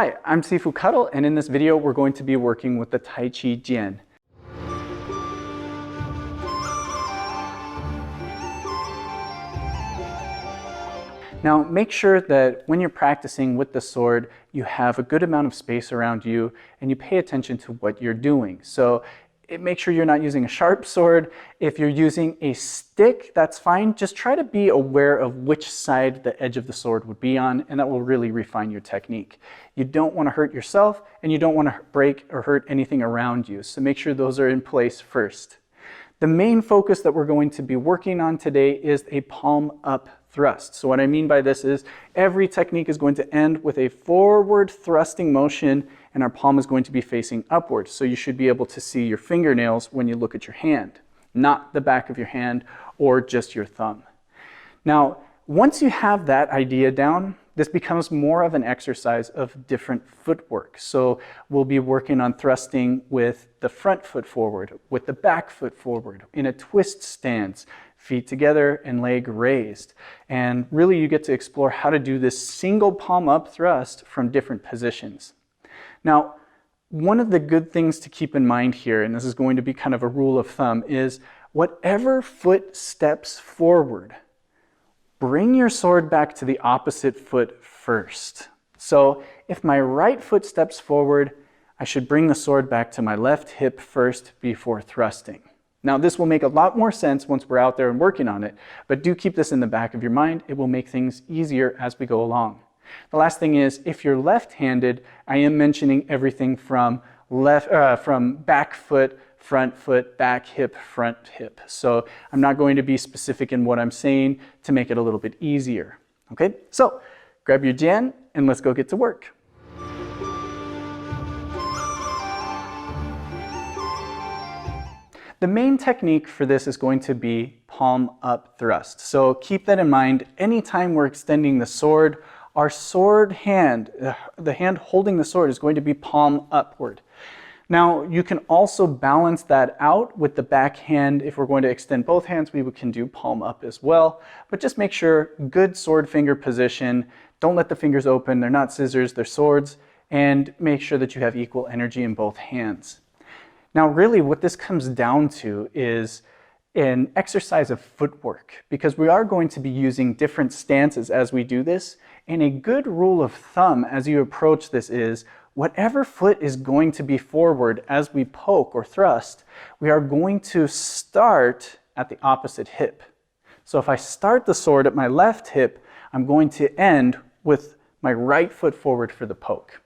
Hi, I'm Sifu Kuttel, and in this video we're going to be working with the Tai Chi Jian. Now make sure that when you're practicing with the sword, you have a good amount of space around you and you pay attention to what you're doing. So make sure you're not using a sharp sword. If you're using a stick, that's fine. Just try to be aware of which side the edge of the sword would be on, and that will really refine your technique. You don't want to hurt yourself, and you don't want to break or hurt anything around you. So make sure those are in place first. The main focus that we're going to be working on today is a palm up thrust. So what I mean by this is every technique is going to end with a forward thrusting motion, and our palm is going to be facing upwards. So you should be able to see your fingernails when you look at your hand, not the back of your hand or just your thumb. Now, once you have that idea down, this becomes more of an exercise of different footwork. So we'll be working on thrusting with the front foot forward, with the back foot forward, in a twist stance, feet together and leg raised. And really you get to explore how to do this single palm up thrust from different positions. Now, one of the good things to keep in mind here, and this is going to be kind of a rule of thumb, is whatever foot steps forward, bring your sword back to the opposite foot first. So if my right foot steps forward, I should bring the sword back to my left hip first before thrusting. Now this will make a lot more sense once we're out there and working on it, but do keep this in the back of your mind. It will make things easier as we go along. The last thing is, if you're left-handed, I am mentioning everything from back foot, front foot, back hip, front hip. So I'm not going to be specific in what I'm saying to make it a little bit easier. Okay, so grab your Jian and let's go get to work. The main technique for this is going to be palm up thrust. So keep that in mind. Anytime we're extending the sword, our sword hand, the hand holding the sword, is going to be palm upward. Now, you can also balance that out with the back hand. If we're going to extend both hands, we can do palm up as well. But just make sure, good sword finger position. Don't let the fingers open. They're not scissors, they're swords. And make sure that you have equal energy in both hands. Now, really what this comes down to is an exercise of footwork, because we are going to be using different stances as we do this. And a good rule of thumb as you approach this is, whatever foot is going to be forward as we poke or thrust, we are going to start at the opposite hip. So if I start the sword at my left hip, I'm going to end with my right foot forward for the poke.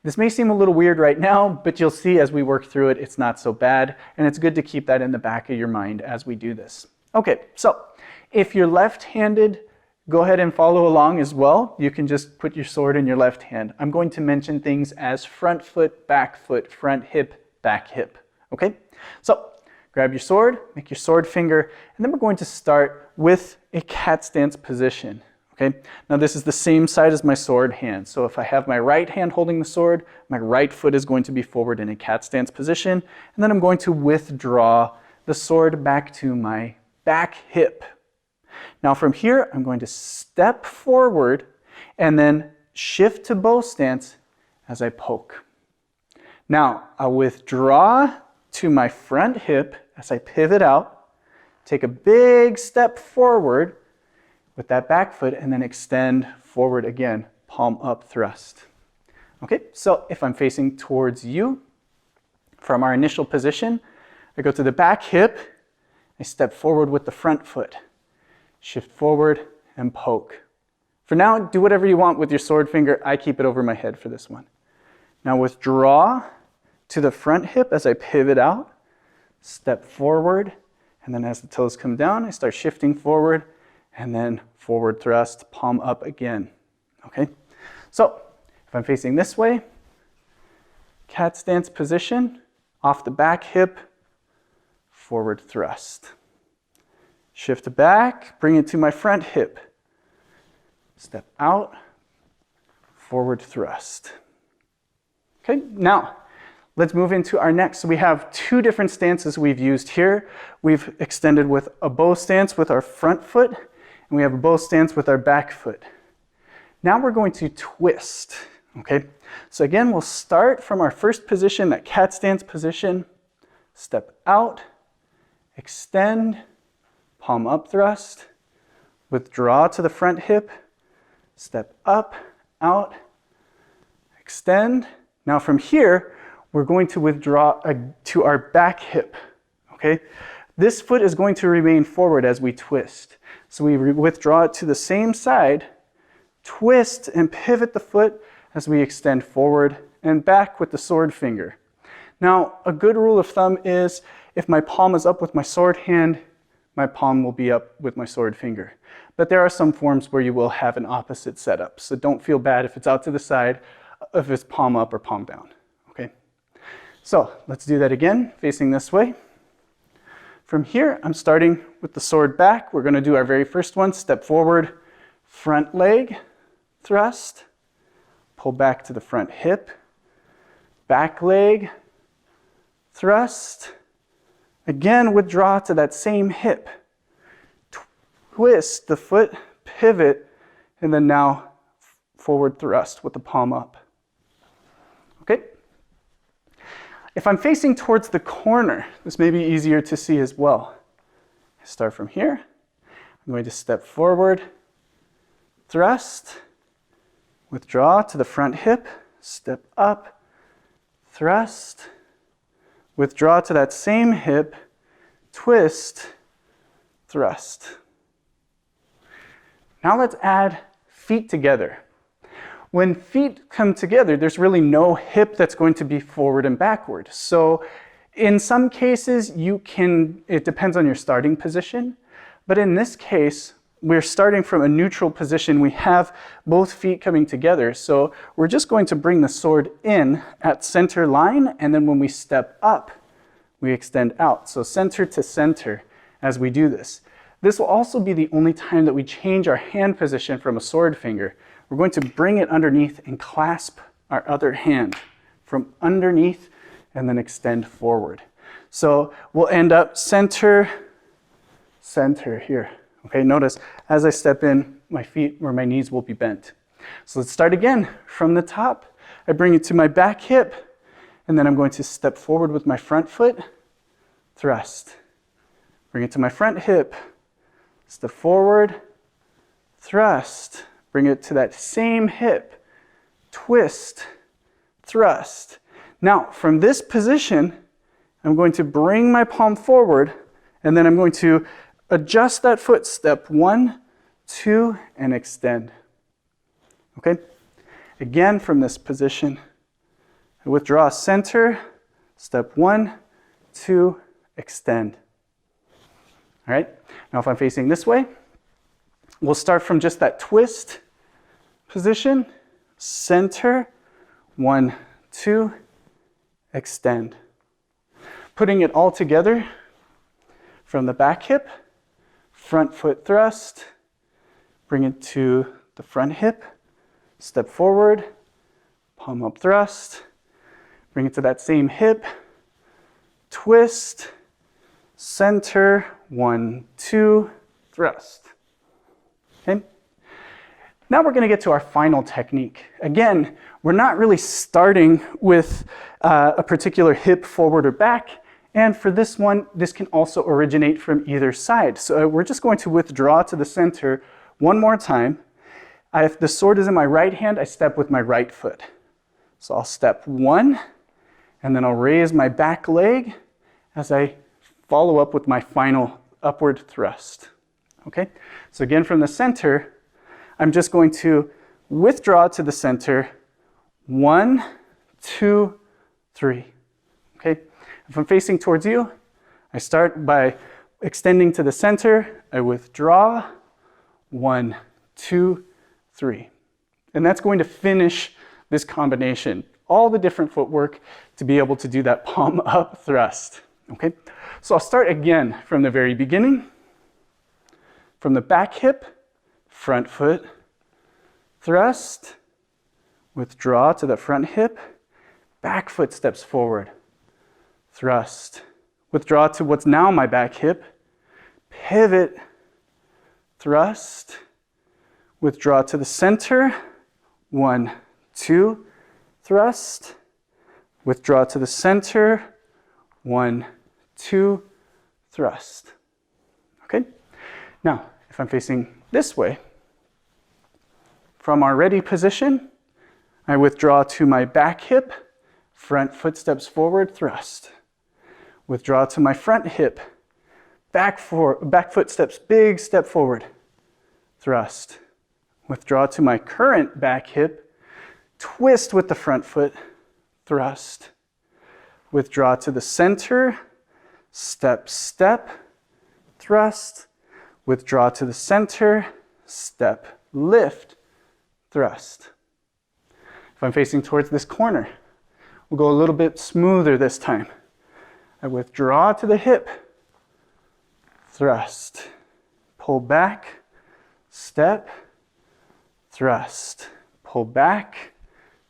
This may seem a little weird right now, but you'll see as we work through it, it's not so bad, and it's good to keep that in the back of your mind as we do this. Okay, so if you're left-handed, go ahead and follow along as well. You can just put your sword in your left hand. I'm going to mention things as front foot, front hip, back hip. Okay? So grab your sword, make your sword finger, and then we're going to start with a cat stance position. Okay? Now this is the same side as my sword hand. So if I have my right hand holding the sword, my right foot is going to be forward in a cat stance position, and then I'm going to withdraw the sword back to my back hip. Now from here, I'm going to step forward and then shift to bow stance as I poke. Now I'll withdraw to my front hip as I pivot out, take a big step forward with that back foot, and then extend forward again, palm up thrust. Okay, so if I'm facing towards you, from our initial position, I go to the back hip, I step forward with the front foot. Shift forward and poke. For now, do whatever you want with your sword finger. I keep it over my head for this one. Now withdraw to the front hip as I pivot out, step forward, and then as the toes come down, I start shifting forward, and then forward thrust, palm up again. Okay? So if I'm facing this way, cat stance position, off the back hip, forward thrust. Shift back, bring it to my front hip. Step out, forward thrust. Okay, now let's move into our next. So we have two different stances we've used here. We've extended with a bow stance with our front foot, and we have a bow stance with our back foot. Now we're going to twist. Okay, so again, we'll start from our first position, that cat stance position. Step out, extend, palm up thrust, withdraw to the front hip, step up, out, extend. Now from here, we're going to withdraw to our back hip, okay? This foot is going to remain forward as we twist. So we withdraw it to the same side, twist and pivot the foot as we extend forward and back with the sword finger. Now, a good rule of thumb is if my palm is up with my sword hand, my palm will be up with my sword finger. But there are some forms where you will have an opposite setup. So don't feel bad if it's out to the side, if it's palm up or palm down, okay? So let's do that again, facing this way. From here, I'm starting with the sword back. We're gonna do our very first one, step forward, front leg, thrust, pull back to the front hip, back leg, thrust, again withdraw to that same hip, twist the foot, pivot, and then now forward thrust with the palm up. Okay? If I'm facing towards the corner, this may be easier to see as well. Start from here. I'm going to step forward, thrust, withdraw to the front hip, step up, thrust, withdraw to that same hip, twist, thrust. Now let's add feet together. When feet come together, there's really no hip that's going to be forward and backward. So in some cases, it depends on your starting position. But in this case, we're starting from a neutral position. We have both feet coming together. So we're just going to bring the sword in at center line. And then when we step up, we extend out. So center to center as we do this. This will also be the only time that we change our hand position from a sword finger. We're going to bring it underneath and clasp our other hand from underneath and then extend forward. So we'll end up center, center here. Okay, notice as I step in, my feet or my knees will be bent. So let's start again. From the top, I bring it to my back hip, and then I'm going to step forward with my front foot, thrust. Bring it to my front hip, step forward, thrust. Bring it to that same hip, twist, thrust. Now, from this position, I'm going to bring my palm forward, and then I'm going to adjust that foot, step 1, 2, and extend. Okay? Again, from this position, I withdraw center, step 1, 2, extend. All right? Now, if I'm facing this way, we'll start from just that twist position, center, 1, 2, extend. Putting it all together from the back hip, front foot thrust, bring it to the front hip, step forward, palm up thrust, bring it to that same hip, twist, center, 1, 2, thrust. Okay? Now we're going to get to our final technique. Again, we're not really starting with a particular hip forward or back. And for this one, this can also originate from either side. So we're just going to withdraw to the center one more time. If the sword is in my right hand, I step with my right foot. So I'll step 1, and then I'll raise my back leg as I follow up with my final upward thrust. Okay? So again, from the center, I'm just going to withdraw to the center, 1, 2, 3. Okay? If I'm facing towards you, I start by extending to the center, I withdraw, 1, 2, 3. And that's going to finish this combination, all the different footwork to be able to do that palm up thrust. Okay? So I'll start again from the very beginning. From the back hip, front foot, thrust, withdraw to the front hip, back foot steps forward, thrust, withdraw to what's now my back hip, pivot, thrust, withdraw to the center, 1, 2, thrust, withdraw to the center, 1, 2, thrust. Okay? Now, if I'm facing this way, from our ready position, I withdraw to my back hip, front foot steps forward, thrust. Withdraw to my front hip, back foot steps, big step forward, thrust. Withdraw to my current back hip, twist with the front foot, thrust. Withdraw to the center, step, step, thrust. Withdraw to the center, step, lift, thrust. If I'm facing towards this corner, we'll go a little bit smoother this time. I withdraw to the hip, thrust, pull back, step, thrust, pull back,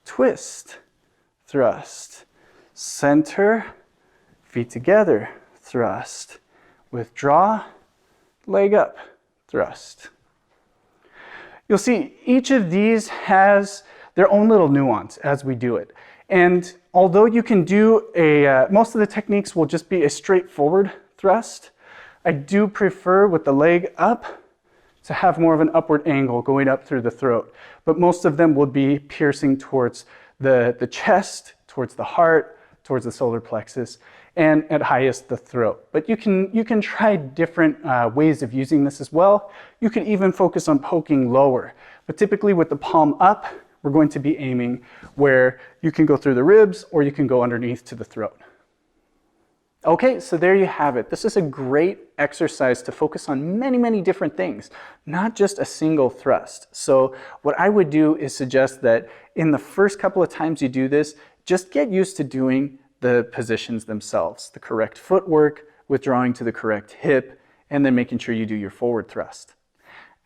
twist, thrust, center, feet together, thrust, withdraw, leg up, thrust. You'll see each of these has their own little nuance as we do it. And although you can do most of the techniques will just be a straightforward thrust, I do prefer with the leg up to have more of an upward angle going up through the throat. But most of them will be piercing towards the chest, towards the heart, towards the solar plexus, and at highest the throat. But you can try different ways of using this as well. You can even focus on poking lower. But typically with the palm up, we're going to be aiming where you can go through the ribs or you can go underneath to the throat. Okay, so there you have it. This is a great exercise to focus on many, many different things, not just a single thrust. So what I would do is suggest that in the first couple of times you do this, just get used to doing the positions themselves, the correct footwork, withdrawing to the correct hip, and then making sure you do your forward thrust.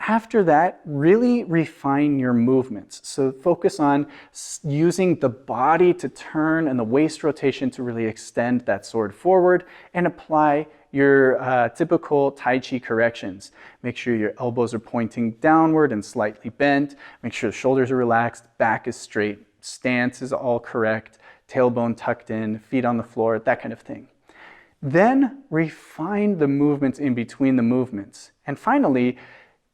After that, really refine your movements. So focus on using the body to turn and the waist rotation to really extend that sword forward and apply your typical Tai Chi corrections. Make sure your elbows are pointing downward and slightly bent. Make sure the shoulders are relaxed, back is straight, stance is all correct, tailbone tucked in, feet on the floor, that kind of thing. Then refine the movements in between the movements. And finally,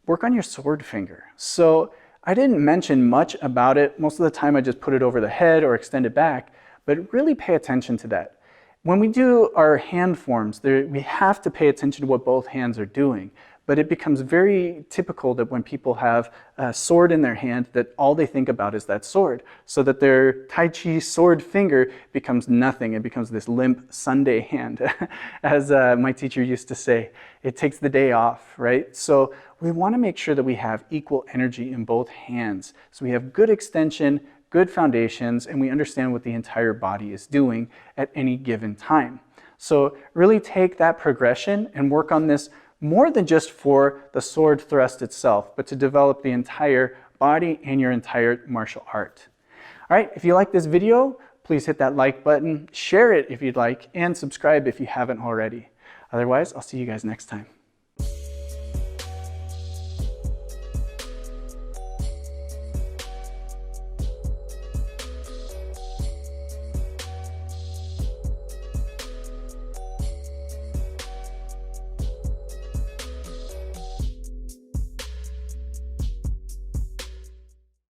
work on your sword finger. So I didn't mention much about it. Most of the time I just put it over the head or extend it back, but really pay attention to that. When we do our hand forms, we have to pay attention to what both hands are doing. But it becomes very typical that when people have a sword in their hand, that all they think about is that sword. So that their Tai Chi sword finger becomes nothing. It becomes this limp Sunday hand. As my teacher used to say, it takes the day off, right? So we want to make sure that we have equal energy in both hands. So we have good extension, good foundations, and we understand what the entire body is doing at any given time. So really take that progression and work on this more than just for the sword thrust itself, but to develop the entire body and your entire martial art. All right, if you like this video, please hit that like button, share it if you'd like, and subscribe if you haven't already. Otherwise, I'll see you guys next time.